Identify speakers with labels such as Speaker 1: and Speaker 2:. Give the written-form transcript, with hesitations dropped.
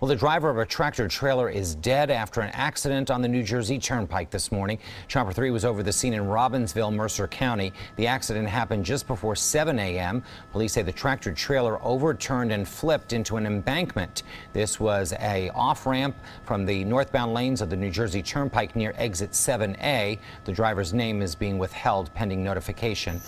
Speaker 1: Well, the driver of a tractor trailer is dead after an accident on the New Jersey Turnpike this morning. Chopper 3 was over the scene in Robbinsville, Mercer County. The accident happened just before 7 a.m. Police say the tractor trailer overturned and flipped into an embankment. This was a off-ramp from the northbound lanes of the New Jersey Turnpike near exit 7A. The driver's name is being withheld pending notification.